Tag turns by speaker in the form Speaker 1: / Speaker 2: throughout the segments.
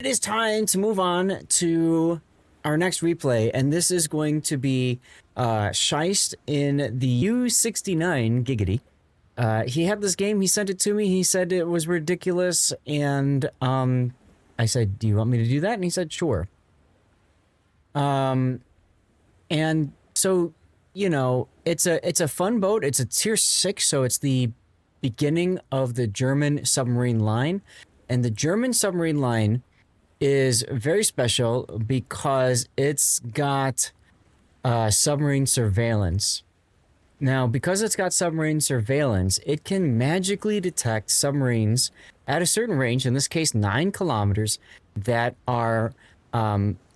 Speaker 1: is time to move on to our next replay, and this is going to be Scheist in the U-69 Giggity. He had this game, he sent it to me, he said it was ridiculous, and I said, do you want me to do that? And he said, sure. And so, you know, it's a fun boat. It's a tier 6, so it's the beginning of the German submarine line. And the German submarine line is very special because it's got submarine surveillance. Now, because it's got submarine surveillance, it can magically detect submarines at a certain range, in this case 9 kilometers, that are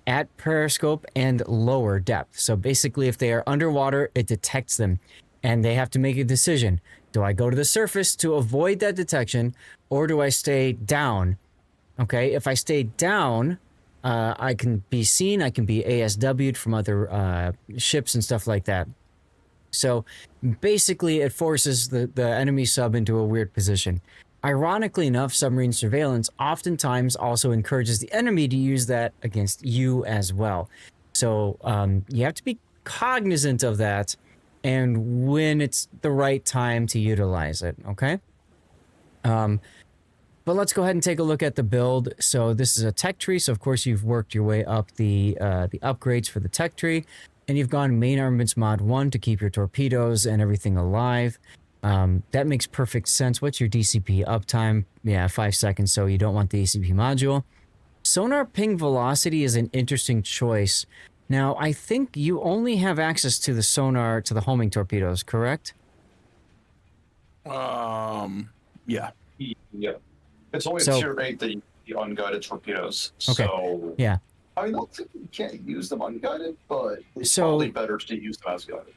Speaker 1: at periscope and lower depth. So basically, if they are underwater, it detects them, and they have to make a decision. Do I go to the surface to avoid that detection, or do I stay down? Okay, if I stay down, I can be seen, I can be ASW'd from other ships and stuff like that. So basically, it forces the enemy sub into a weird position. Ironically enough, submarine surveillance oftentimes also encourages the enemy to use that against you as well. So you have to be cognizant of that and when it's the right time to utilize it, okay? But let's go ahead and take a look at the build. So this is a tech tree, so of course you've worked your way up the upgrades for the tech tree, and you've gone main armaments mod 1 to keep your torpedoes and everything alive. That makes perfect sense. What's your DCP uptime? Yeah, 5 seconds, so you don't want the ACP module. Sonar ping velocity is an interesting choice. Now, I think you only have access to the sonar to the homing torpedoes, correct?
Speaker 2: Yeah.
Speaker 3: Yeah. It's only a tier 8 that you unguided torpedoes.
Speaker 1: Okay.
Speaker 3: So
Speaker 1: yeah.
Speaker 3: I don't think you can't use them unguided, but it's probably better to use them as guided.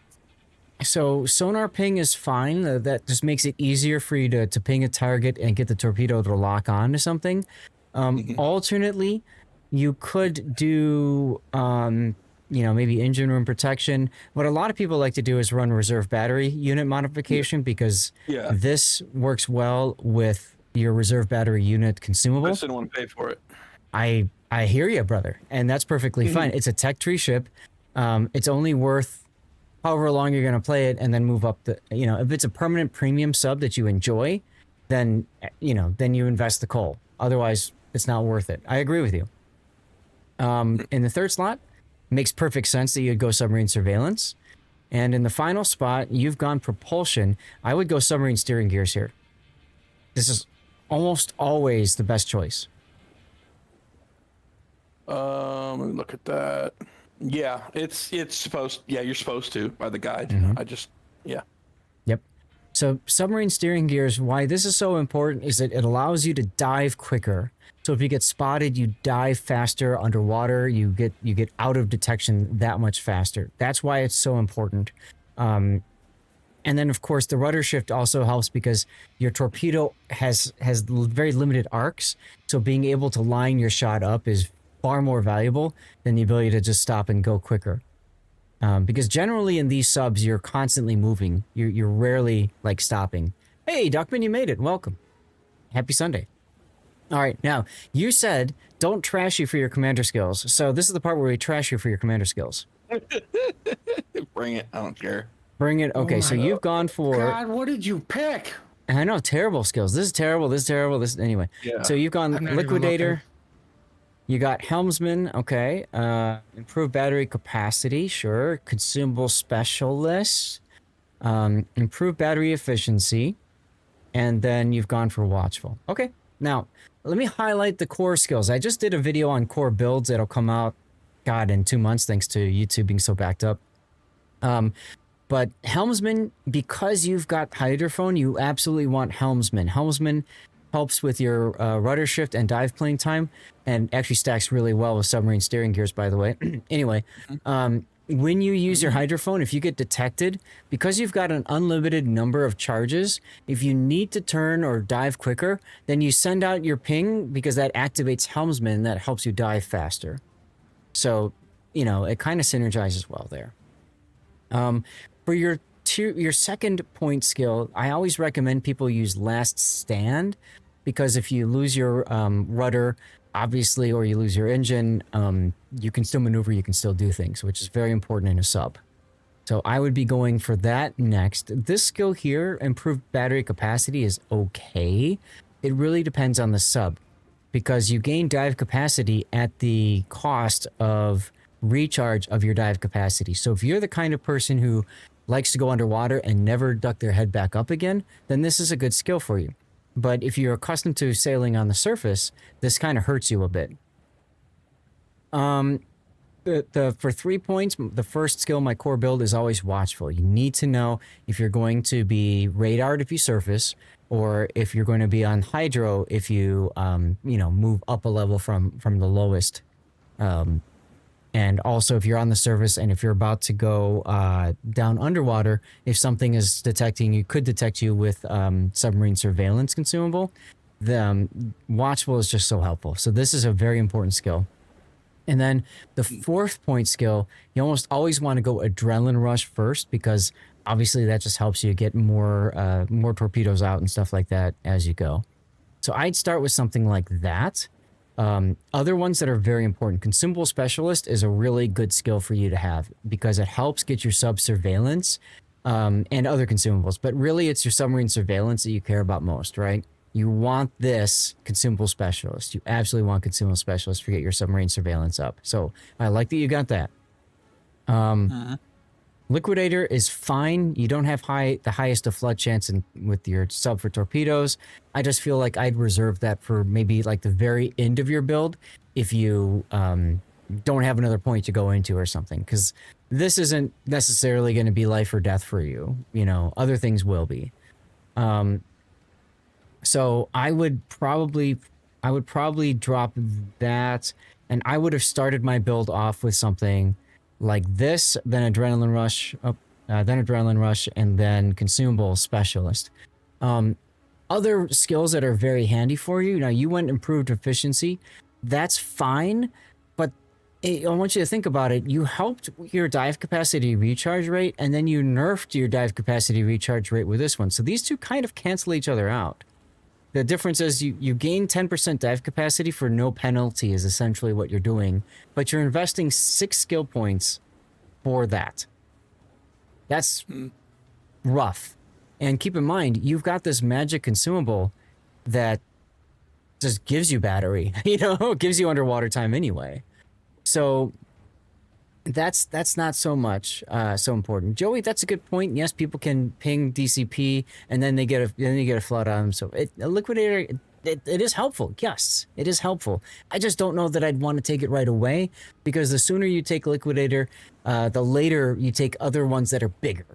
Speaker 1: So sonar ping is fine. That just makes it easier for you to ping a target and get the torpedo to lock on to something. Alternately, you could do, you know, maybe engine room protection. What a lot of people like to do is run reserve battery unit modification because this works well with your reserve battery unit consumable.
Speaker 2: I just didn't want to pay for it.
Speaker 1: I hear you, brother, and that's perfectly fine. It's a tech tree ship. It's only worth however long you're going to play it and then move up the, you know, if it's a permanent premium sub that you enjoy, then, you know, then you invest the coal. Otherwise, it's not worth it. I agree with you. In the third slot, makes perfect sense that you'd go submarine surveillance. And in the final spot, you've gone propulsion. I would go submarine steering gears here. This is almost always the best choice.
Speaker 2: Let me look at that. Yeah, it's supposed. Yeah, you're supposed to by the guide. I just
Speaker 1: Yep. So submarine steering gears. Why this is so important is that it allows you to dive quicker. So if you get spotted, you dive faster underwater. You get out of detection that much faster. That's why it's so important. And then of course the rudder shift also helps because your torpedo has very limited arcs. So being able to line your shot up is far more valuable than the ability to just stop and go quicker. Because generally in these subs, you're constantly moving. You're rarely like stopping. Hey, Duckman, you made it. Welcome. Happy Sunday. All right, now you said don't trash you for your commander skills. So this is the part where we trash you for your commander skills.
Speaker 2: Bring it. I don't care.
Speaker 1: Bring it. Okay, so you've gone for.
Speaker 4: God, what did you pick?
Speaker 1: I know, terrible skills. This is terrible. This is terrible. This anyway.
Speaker 2: Yeah.
Speaker 1: So you've gone
Speaker 4: I'm not even
Speaker 1: liquidator. You got helmsman. Okay. Improved battery capacity. Sure. Consumable specialist. Improved battery efficiency. And then you've gone for watchful. Okay. Now, let me highlight the core skills. I just did a video on core builds that'll come out, God, in 2 months, thanks to YouTube being so backed up. But helmsman, because you've got hydrophone, you absolutely want helmsman. Helmsman helps with your rudder shift and dive plane time, and actually stacks really well with submarine steering gears, by the way. Anyway, when you use your hydrophone, if you get detected, because you've got an unlimited number of charges, if you need to turn or dive quicker, then you send out your ping because that activates helmsman, that helps you dive faster. So, you know, it kind of synergizes well there. For your second point skill, I always recommend people use last stand, because if you lose your rudder, obviously, or you lose your engine, you can still maneuver, you can still do things, which is very important in a sub. So I would be going for that next. This skill here, improved battery capacity, is okay. It really depends on the sub, because you gain dive capacity at the cost of recharge of your dive capacity. So if you're the kind of person who likes to go underwater and never duck their head back up again, then this is a good skill for you. But if you're accustomed to sailing on the surface, this kind of hurts you a bit. For 3 points, the first skill in my core build is always watchful. You need to know if you're going to be radared if you surface, or if you're going to be on hydro if you move up a level from the lowest. And also if you're on the surface and if you're about to go down underwater, if something is detecting you, could detect you with submarine surveillance consumable, the watchful is just so helpful. So this is a very important skill. And then the 4th point skill, you almost always want to go adrenaline rush first, because obviously that just helps you get more torpedoes out and stuff like that as you go. So I'd start with something like that. Other ones that are very important, consumable specialist is a really good skill for you to have, because it helps get your sub surveillance and other consumables. But really it's your submarine surveillance that you care about most, right? You want this consumable specialist. You absolutely want consumable specialist to get your submarine surveillance up. So I like that you got that. Liquidator is fine. You don't have the highest of flood chance with your sub for torpedoes. I just feel like I'd reserve that for maybe like the very end of your build if you don't have another point to go into or something, because this isn't necessarily going to be life or death for you. You know, other things will be. So I would probably drop that, and I would have started my build off with something like this, then adrenaline rush, and then consumable specialist. Other skills that are very handy for you. Now you went improved efficiency. That's fine, but I want you to think about it. You helped your dive capacity recharge rate, and then you nerfed your dive capacity recharge rate with this one. So these two kind of cancel each other out. The difference is you gain 10% dive capacity for no penalty is essentially what you're doing, but you're investing 6 skill points for that. That's rough. And keep in mind, you've got this magic consumable that just gives you battery, gives you underwater time anyway. So that's not so much so important. Joey, that's a good point. Yes, people can ping DCP and then they get a flood on them. So a liquidator, it is helpful. Yes, it is helpful. I just don't know that I'd want to take it right away, because the sooner you take liquidator, the later you take other ones that are bigger.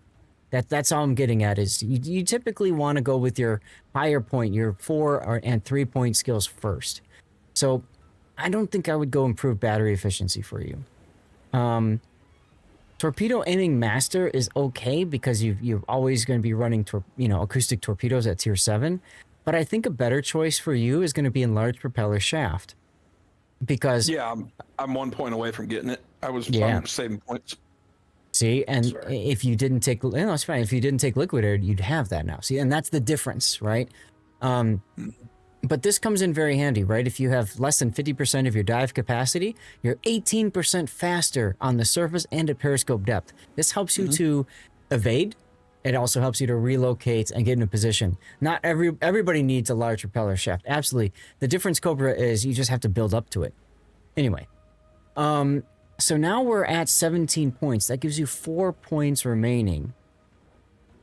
Speaker 1: That's all I'm getting at, is you typically want to go with your higher point, your 4 and 3 point skills first. So I don't think I would go improve battery efficiency for you. Torpedo aiming master is okay, because you're always going to be running acoustic torpedoes at tier 7, but I think a better choice for you is going to be enlarged propeller shaft, because
Speaker 2: I'm 1 point away from getting it. I'm saving points.
Speaker 1: See, and if you didn't take, it's fine. If you didn't take liquidator, you'd have that now. See, and that's the difference, right? But this comes in very handy, right? If you have less than 50% of your dive capacity, you're 18% faster on the surface and at periscope depth. This helps you to evade. It also helps you to relocate and get in a position. Not everybody needs a large propeller shaft. Absolutely. The difference, Cobra, is you just have to build up to it. Anyway, so now we're at 17 points. That gives you 4 points remaining.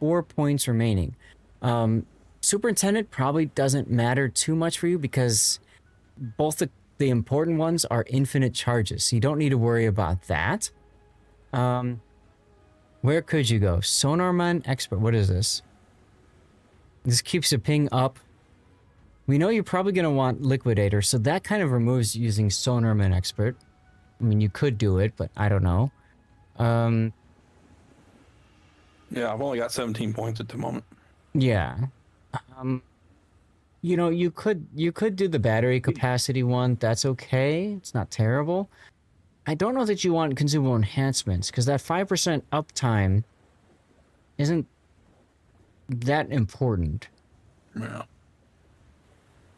Speaker 1: 4 points remaining. Superintendent probably doesn't matter too much for you, because both the important ones are infinite charges, so you don't need to worry about that. Where could you go? Sonarman expert. What is this? This keeps the ping up. We know you're probably going to want liquidator, so that kind of removes using Sonarman expert. I mean, you could do it, but I don't know.
Speaker 2: Yeah, I've only got 17 points at the moment.
Speaker 1: Yeah. You could do the battery capacity one. That's okay. It's not terrible. I don't know that you want consumable enhancements, because that 5% uptime isn't that important.
Speaker 2: Yeah.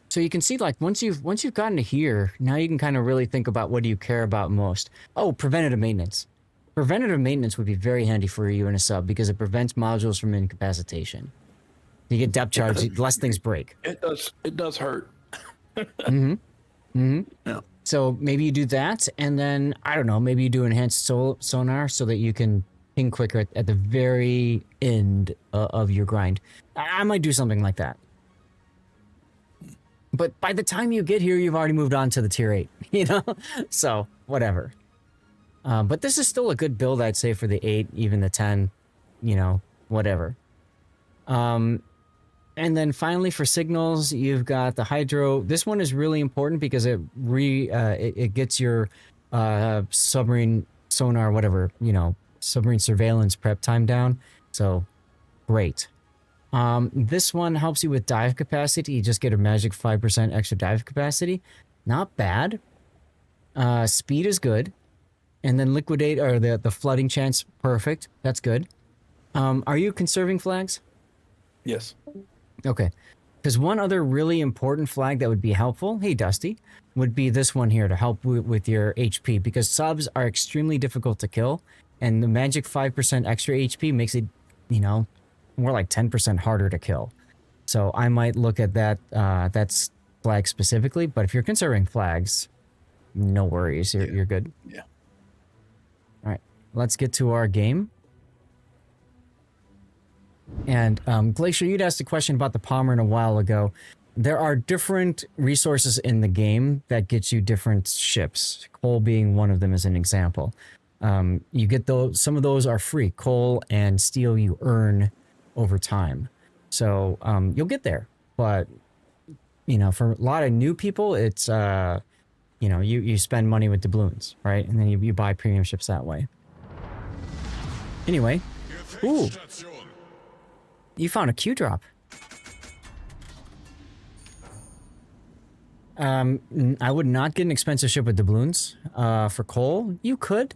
Speaker 1: So you can see, like, once you've gotten to here, now you can kind of really think about what do you care about most. Oh, preventative maintenance. Preventative maintenance would be very handy for you in a sub because it prevents modules from incapacitation. You get depth charge, less things break.
Speaker 2: It does hurt.
Speaker 1: Yeah. So maybe you do that, and then, I don't know, maybe you do enhanced sonar so that you can ping quicker at the very end of your grind. I might do something like that. But by the time you get here, you've already moved on to the tier 8, you know? So, whatever. But this is still a good build, I'd say, for the 8, even the 10, you know, whatever. And then finally for signals, you've got the hydro. This one is really important because it gets your submarine sonar, whatever, you know, submarine surveillance prep time down. So, great. This one helps you with dive capacity. You just get a magic 5% extra dive capacity. Not bad. Speed is good. And then liquidate, or the flooding chance, perfect. That's good. Are you conserving flags?
Speaker 2: Yes.
Speaker 1: Okay. Because one other really important flag that would be helpful, hey Dusty, would be this one here to help with your HP. Because subs are extremely difficult to kill. And the magic 5% extra HP makes it, you know, more like 10% harder to kill. So I might look at that that's flag specifically, but if you're conserving flags, no worries, you're good.
Speaker 2: Yeah.
Speaker 1: All right, let's get to our game. And Glacier, you'd asked a question about the Pommern a while ago. There are different resources in the game that get you different ships. Coal being one of them as an example. You get those. Some of those are free. Coal and steel you earn over time. So you'll get there. But, you know, for a lot of new people, it's, you know, you spend money with doubloons, right? And then you buy premium ships that way. Anyway. Ooh. You found a Q drop. I would not get an expensive ship with doubloons. For coal, you could.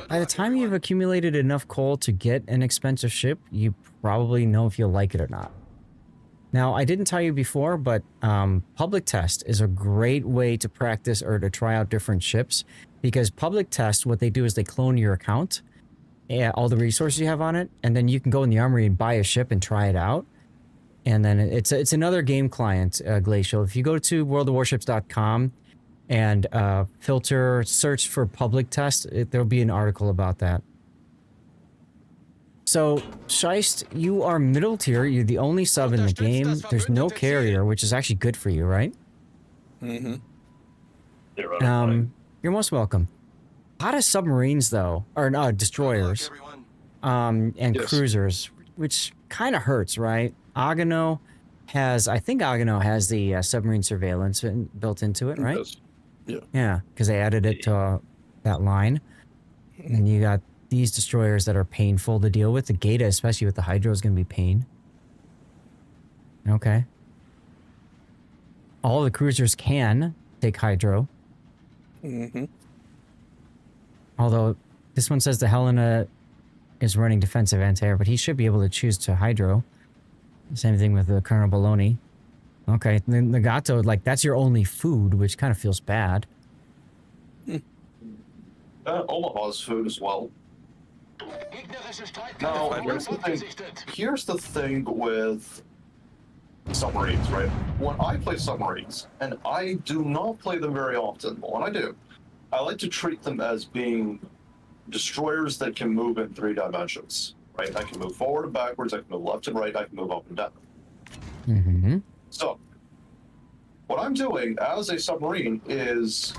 Speaker 1: By the time you've accumulated enough coal to get an expensive ship, you probably know if you'll like it or not. Now, I didn't tell you before, but public test is a great way to practice or to try out different ships. Because public test, what they do is they clone your account, all the resources you have on it, and then you can go in the armory and buy a ship and try it out. And then it's another game client, Glacial. If you go to worldofwarships.com and search for public test, there'll be an article about that. So, Scheist, you are middle tier. You're the only sub in the game. There's no carrier, which is actually good for you, right?
Speaker 2: Mm-hmm.
Speaker 1: You're most welcome. A lot of submarines, though, or no, destroyers, and yes, cruisers, which kind of hurts, right? Agano has, I think Agano has the submarine surveillance built into it, right?
Speaker 2: Yes. Yeah.
Speaker 1: Yeah, because they added it to that line. And you got these destroyers that are painful to deal with. The Geta, especially with the Hydro, is going to be pain. Okay. All the cruisers can take Hydro.
Speaker 2: Mm-hmm.
Speaker 1: Although, this one says the Helena is running defensive anti-air, but he should be able to choose to Hydro. Same thing with the Colonel Baloney. Okay, then the Gato, like, that's your only food, which kind of feels bad.
Speaker 3: Omaha's food as well. Now, here's the thing with submarines, right? When I play submarines, and I do not play them very often, but when I do, I like to treat them as being destroyers that can move in 3 dimensions, right? I can move forward and backwards, I can move left and right, I can move up and down.
Speaker 1: Mm-hmm.
Speaker 3: So, what I'm doing as a submarine is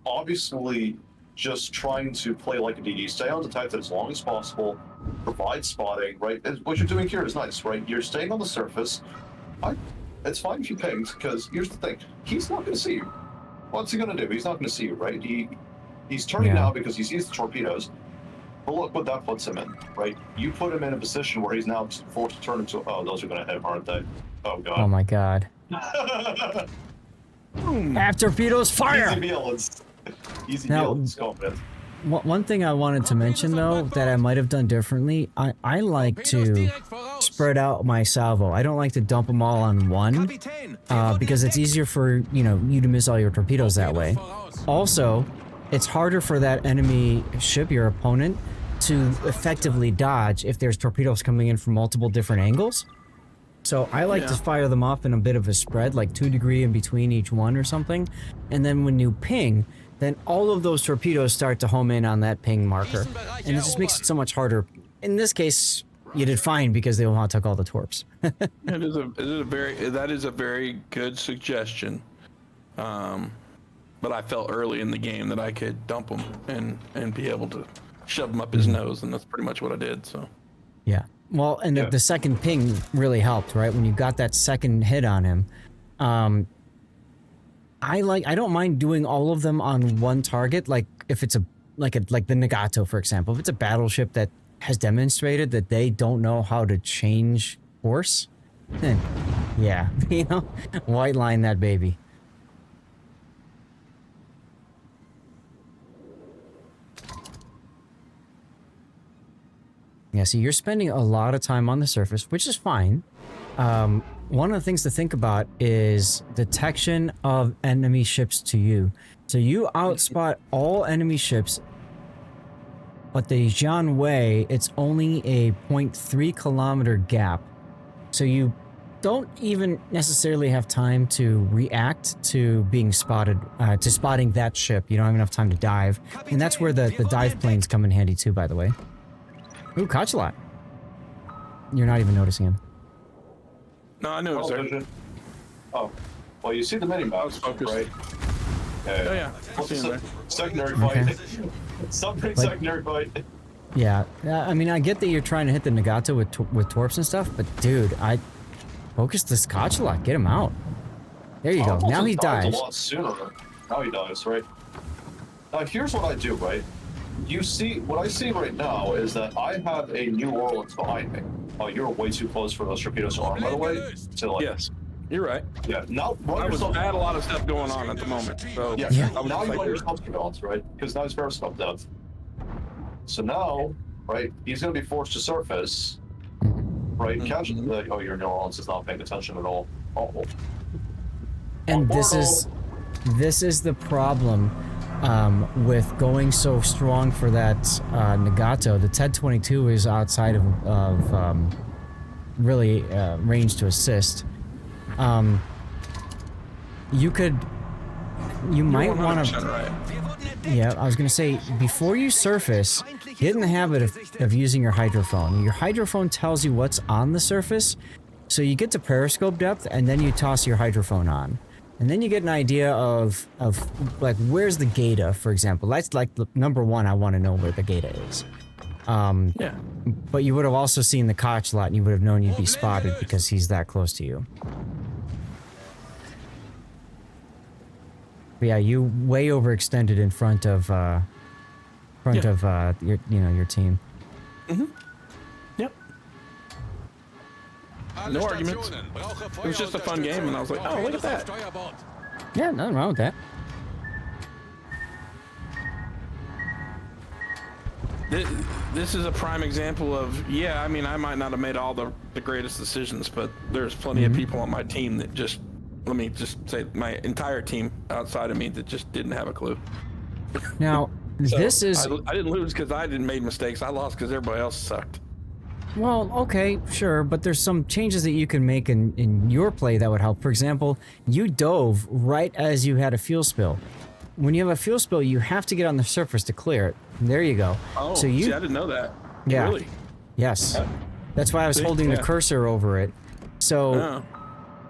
Speaker 3: obviously just trying to play like a DD, stay on the type as long as possible, provide spotting, right? What you're doing here is nice, right? You're staying on the surface. It's fine if you ping, because here's the thing. He's not going to see you. What's he going to do? He's not going to see you, right? He's turning now because he sees the torpedoes. But look what that puts him in, right? You put him in a position where he's now forced to turn into, oh, those are going to hit him, aren't they? Oh, God.
Speaker 1: Oh, my God. Have torpedoes, fire!
Speaker 3: Easy Beelans. Easy Beelans, confident.
Speaker 1: One thing I wanted to mention, though, that I might have done differently, I like to spread out my salvo. I don't like to dump them all on one, because it's easier for, you know, you to miss all your torpedoes that way. Also, it's harder for that enemy ship, your opponent, to effectively dodge if there's torpedoes coming in from multiple different angles. So I like to fire them off in a bit of a spread, like 2 degrees in between each one or something. And then when you ping, then all of those torpedoes start to home in on that ping marker. And it just makes it so much harder. In this case, you did fine because they all took all the torps.
Speaker 2: That is a very good suggestion. But I felt early in the game that I could dump them and be able to shove them up his nose, and that's pretty much what I did. So
Speaker 1: yeah. Well, and the second ping really helped, right? When you got that second hit on him. I don't mind doing all of them on one target, like if it's like the Nagato, for example. If it's a battleship that has demonstrated that they don't know how to change course, then yeah, you know, white line that baby. Yeah, so you're spending a lot of time on the surface, which is fine. One of the things to think about is detection of enemy ships to you. So you outspot all enemy ships, but the Jianwei, it's only a 0.3 kilometer gap. So you don't even necessarily have time to react to being spotted, to spotting that ship. You don't have enough time to dive. And that's where the dive planes come in handy too, by the way. Ooh, Capellix. You're not even noticing him.
Speaker 2: no, I knew it was there.
Speaker 3: Oh, well, you see the mini map, right?
Speaker 2: Oh yeah, I see him there.
Speaker 3: Secondary fight.
Speaker 1: Okay.
Speaker 3: Submarine secondary fight.
Speaker 1: Yeah, I mean, I get that you're trying to hit the Nagato with torps and stuff, but dude, I focus this Capellix. Get him out. There you go. Now he dives.
Speaker 3: A lot sooner. Now he dives, right? Now here's what I do, right? You see, what I see right now is that I have a New Orleans behind me. Oh, you're way too close for those torpedoes to arm, by the way. So, like,
Speaker 2: Yes, you're right.
Speaker 3: yeah, now
Speaker 2: I had a lot of stuff going on at the moment, so
Speaker 3: yeah,
Speaker 1: Yeah.
Speaker 3: now you run your surveillance, right? Because now he's periscope depth. So now, right, he's going to be forced to surface, right? Catch the, oh, your New Orleans is not paying attention at all. Oh.
Speaker 1: And this is the problem with going so strong for that Nagato. The TED-22 is outside of really range to assist. You might want to.
Speaker 2: right.
Speaker 1: Yeah, I was gonna say, before you surface, get in the habit of using your hydrophone. Your hydrophone tells you what's on the surface, so you get to periscope depth, and then you toss your hydrophone on. And then you get an idea of like, where's the Gata, for example. That's like the number one, I want to know where the Gata is.
Speaker 2: Yeah.
Speaker 1: But you would have also seen the Koch lot, and you would have known you'd be spotted because he's that close to you. But yeah, you way overextended in front of your team.
Speaker 2: Mm-hmm. Yep. No arguments. It was just a fun game, and I was like, oh, look at that.
Speaker 1: Yeah, nothing wrong with that.
Speaker 2: This is a prime example of, yeah, I mean, I might not have made all the greatest decisions, but there's plenty of people on my team that just, let me just say, my entire team outside of me that just didn't have a clue.
Speaker 1: Now,
Speaker 2: So
Speaker 1: this is...
Speaker 2: I didn't lose because I didn't make mistakes. I lost because everybody else sucked.
Speaker 1: Well, okay, sure, but there's some changes that you can make in your play that would help. For example, you dove right as you had a fuel spill. When you have a fuel spill, you have to get on the surface to clear it. There you go.
Speaker 2: Oh,
Speaker 1: so you,
Speaker 2: see, I didn't know that.
Speaker 1: Yeah.
Speaker 2: Really?
Speaker 1: Yes. That's why I was holding the cursor over it. So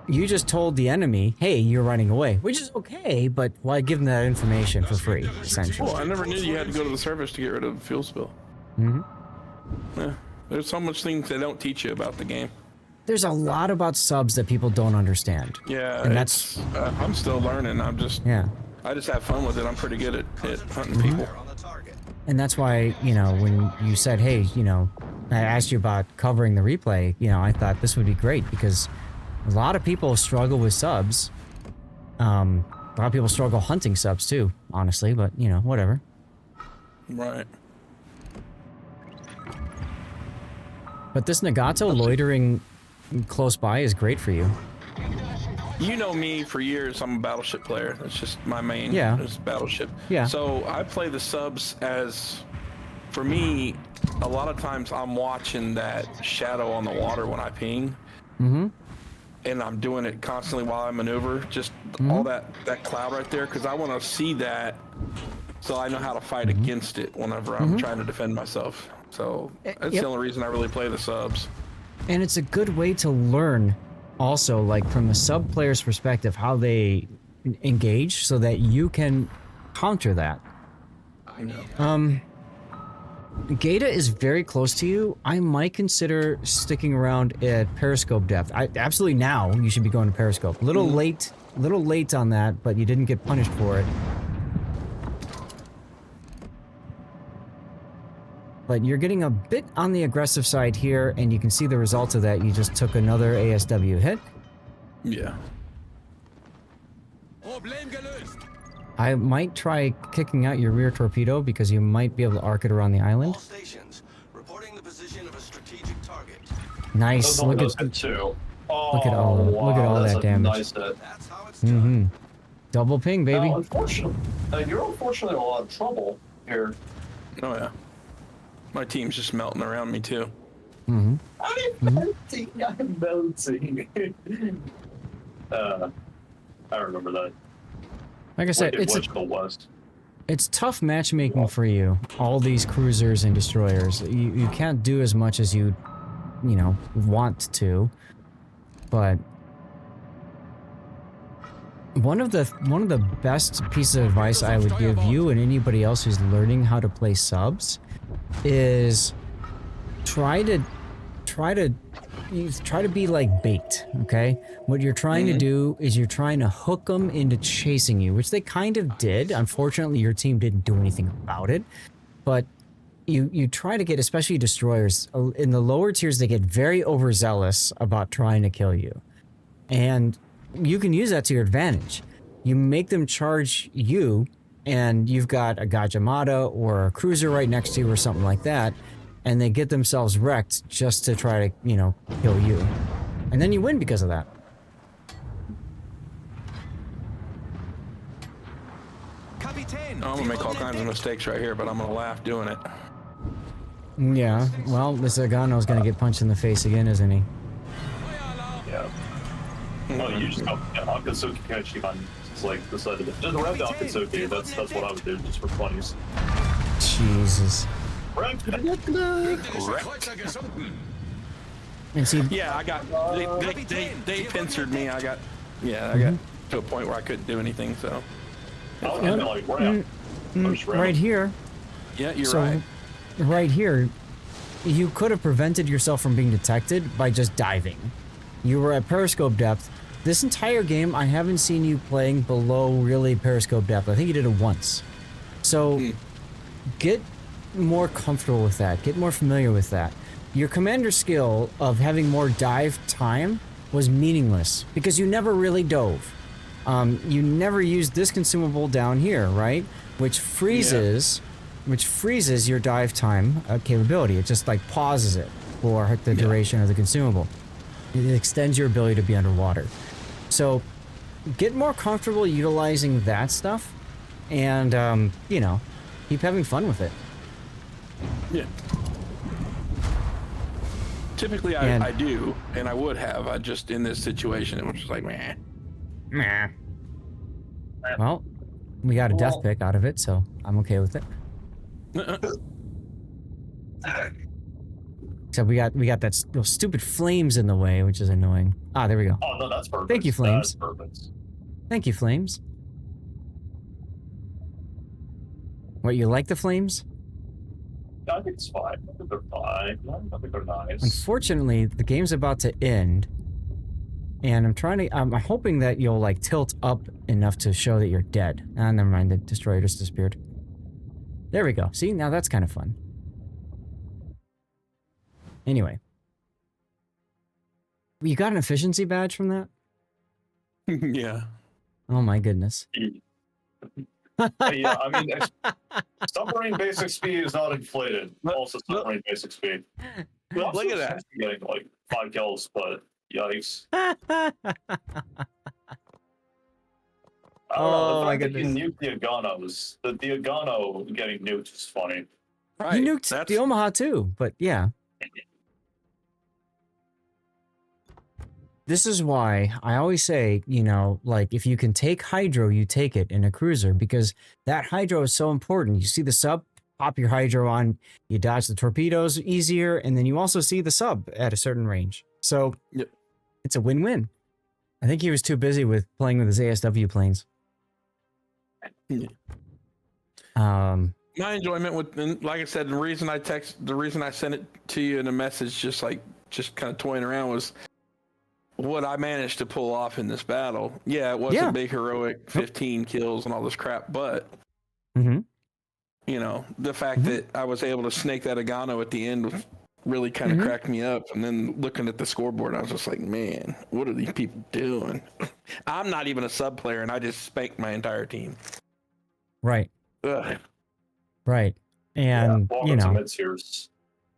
Speaker 1: you just told the enemy, hey, you're running away, which is okay, but why give them that information for free, essentially?
Speaker 2: Well, I never knew you had to go to the surface to get rid of the fuel spill.
Speaker 1: Mm-hmm.
Speaker 2: Yeah. There's so much things they don't teach you about the game.
Speaker 1: There's a lot about subs that people don't understand.
Speaker 2: Yeah,
Speaker 1: and that's
Speaker 2: I'm still learning. I just have fun with it. I'm pretty good at hunting people.
Speaker 1: And that's why, you know, when you said, hey, you know, I asked you about covering the replay, you know, I thought this would be great because a lot of people struggle with subs. A lot of people struggle hunting subs too, honestly, but, you know, whatever.
Speaker 2: Right.
Speaker 1: But this Nagato loitering close by is great for you.
Speaker 2: You know me, for years, I'm a Battleship player. That's just my main, is Battleship.
Speaker 1: Yeah.
Speaker 2: So I play the subs as, for me, a lot of times I'm watching that shadow on the water when I ping.
Speaker 1: Mm-hmm.
Speaker 2: And I'm doing it constantly while I maneuver, just all that cloud right there, because I want to see that so I know how to fight against it whenever I'm trying to defend myself. So that's the only reason I really play the subs.
Speaker 1: And it's a good way to learn also, like from the sub player's perspective, how they engage so that you can counter that. Gata is very close to you. I might consider sticking around at periscope depth. Absolutely now you should be going to periscope. Little late on that, but you didn't get punished for it. But you're getting a bit on the aggressive side here, and you can see the results of that. You just took another ASW hit.
Speaker 2: Yeah.
Speaker 1: I might try kicking out your rear torpedo because you might be able to arc it around the island.
Speaker 4: All stations, reporting the position of a strategic target.
Speaker 1: Nice. Look at all that damage.
Speaker 3: Nice hit.
Speaker 4: That's how it's done.
Speaker 1: Double ping, baby.
Speaker 3: Now, you're unfortunately in a lot of trouble here.
Speaker 2: Oh yeah. My team's just melting around me too.
Speaker 3: I'm melting. I'm melting. I remember that.
Speaker 1: Like I said, it's tough matchmaking for you. All these cruisers and destroyers. You can't do as much as you want to. But one of the best pieces of advice I would give you and anybody else who's learning how to play subs is try to be like bait, okay? What you're trying to do is you're trying to hook them into chasing you, which they kind of did. Unfortunately, your team didn't do anything about it. But you try to get, especially destroyers, in the lower tiers, they get very overzealous about trying to kill you. And you can use that to your advantage. You make them charge you, and you've got a Gajamada or a cruiser right next to you or something like that, and they get themselves wrecked just to try to, kill you. And then you win because of that.
Speaker 2: I'm gonna make all kinds of mistakes right here, but I'm gonna laugh doing it.
Speaker 1: Yeah, well, this Agano's gonna get punched in the face again, isn't he?
Speaker 3: Yeah. Well, you just Akatsuki Kaichiban is like decided to just rev the Akatsuki. That's what I would do just for funnies.
Speaker 1: Jesus. And see,
Speaker 2: Yeah, I got they pincered me. I got to a point where I couldn't do anything. So
Speaker 3: I was gonna like
Speaker 1: right here.
Speaker 2: yeah, you're right.
Speaker 1: Right here, you could have prevented yourself from being detected by just diving. You were at periscope depth. This entire game, I haven't seen you playing below really periscope depth. I think you did it once. So get more comfortable with that. Get more familiar with that. Your commander skill of having more dive time was meaningless because you never really dove. You never used this consumable down here, right? Which freezes your dive time capability. It just like pauses it for the duration of the consumable. It extends your ability to be underwater. So get more comfortable utilizing that stuff and, keep having fun with it.
Speaker 2: Yeah. Typically, I do, and I would have. I just, in this situation, it was just like, meh.
Speaker 1: Meh. Well, we got a death pick out of it, so I'm okay with it. Except we got those stupid flames in the way, which is annoying. Ah, there we go.
Speaker 3: Oh no, that's perfect.
Speaker 1: Thank you, Flames.
Speaker 3: That's perfect.
Speaker 1: Thank you, Flames. What, you like the Flames?
Speaker 3: I think it's fine. I think they're fine. I think they're nice.
Speaker 1: Unfortunately, the game's about to end, and I'm hoping that you'll like tilt up enough to show that you're dead. Ah, never mind, the destroyer just disappeared. There we go. See, now that's kind of fun. Anyway. You got an efficiency badge from that?
Speaker 2: Yeah.
Speaker 1: Oh my goodness.
Speaker 3: Yeah, I mean, submarine basic speed is not inflated. Also, submarine basic speed. Well, I'm
Speaker 2: Look
Speaker 3: still
Speaker 2: at that.
Speaker 3: getting like 5 kills, but yikes. I don't know.
Speaker 1: Oh,
Speaker 3: The
Speaker 1: my
Speaker 3: fact that you
Speaker 1: goodness.
Speaker 3: nuked the Agano the Agano getting nuked is funny.
Speaker 2: Right.
Speaker 1: You nuked the Omaha too, but yeah. This is why I always say, you know, like if you can take hydro, you take it in a cruiser because that hydro is so important. You see the sub, pop your hydro on, you dodge the torpedoes easier, and then you also see the sub at a certain range. So
Speaker 2: Yep.
Speaker 1: it's a win-win. I think he was too busy with playing with his ASW planes.
Speaker 2: Yeah. My enjoyment with, and like I said, the reason I sent it to you in a message, just kind of toying around, was what I managed to pull off in this battle. Yeah, it wasn't big heroic 15 kills and all this crap, but you know, the fact that I was able to snake that Agano at the end really kind of cracked me up. And then looking at the scoreboard, I was just like, man, what are these people doing? I'm not even a sub player, and I just spanked my entire team.
Speaker 1: Right.
Speaker 2: Ugh.
Speaker 1: Right. And,
Speaker 3: welcome
Speaker 1: you know.
Speaker 3: to mid-tiers.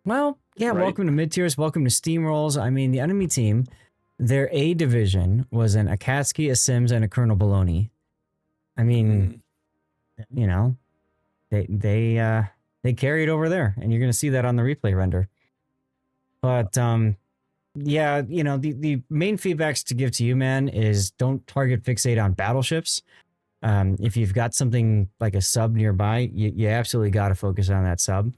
Speaker 1: Well, yeah,
Speaker 2: Right.
Speaker 1: welcome to mid-tiers, welcome to steamrolls. I mean, the enemy team, their A division was an Akatsuki, a Sims, and a Colonel Baloney. I mean, you know, they carried over there, and you're going to see that on the replay render. But yeah, you know, the main feedbacks to give to you, man, is don't target fixate on battleships. If you've got something like a sub nearby, you absolutely got to focus on that sub.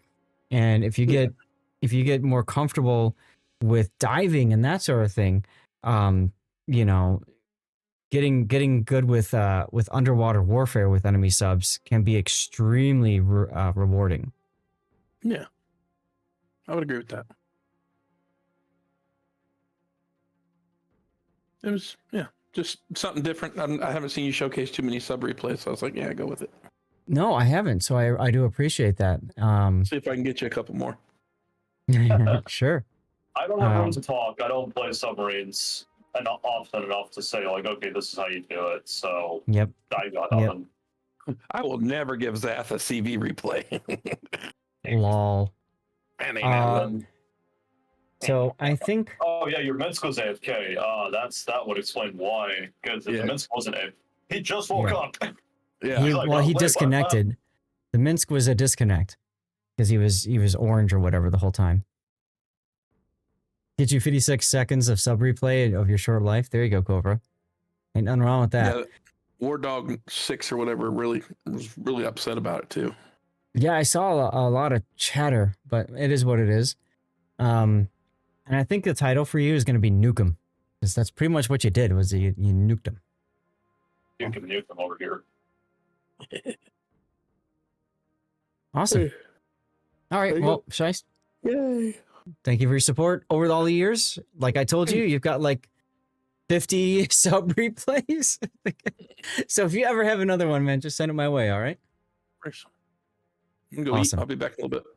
Speaker 1: And if you get more comfortable with diving and that sort of thing, you know, getting good with underwater warfare with enemy subs can be extremely rewarding.
Speaker 2: Yeah, I would agree with that. It was, just something different. I haven't seen you showcase too many sub replays, so I was like, yeah, go with it.
Speaker 1: No, I haven't, so I do appreciate that.
Speaker 2: See if I can get you a couple more.
Speaker 1: Sure.
Speaker 3: I don't have room to talk. I don't play submarines often enough to say, like, okay, this is how you do it. So,
Speaker 1: Yep.
Speaker 3: I got nothing.
Speaker 2: I will never give Zath a CV replay.
Speaker 1: Lol.
Speaker 2: Man, ain't that
Speaker 1: So I think.
Speaker 3: Oh yeah, your Minsk was AFK. That would explain why. Because if the Minsk wasn't AFK, he just woke up.
Speaker 2: Yeah.
Speaker 3: He's like,
Speaker 1: He
Speaker 3: wait,
Speaker 1: disconnected. The Minsk was a disconnect because he was orange or whatever the whole time. Get you 56 seconds of sub replay of your short life. There you go, Cobra. Ain't nothing wrong with that.
Speaker 2: Yeah, War Dog 6 or whatever was really upset about it too.
Speaker 1: Yeah, I saw a lot of chatter, but it is what it is. And I think the title for you is going to be Nuke'em, because that's pretty much what you did. Was you nuked them.
Speaker 3: You can nuke them over here.
Speaker 1: Awesome. All right. Well, Shice,
Speaker 2: Yay.
Speaker 1: thank you for your support over all the years. Like I told you, you've got like 50 sub replays. So if you ever have another one, man, just send it my way. All right.
Speaker 2: I'm gonna go eat.
Speaker 1: Awesome.
Speaker 2: I'll be back in a little bit.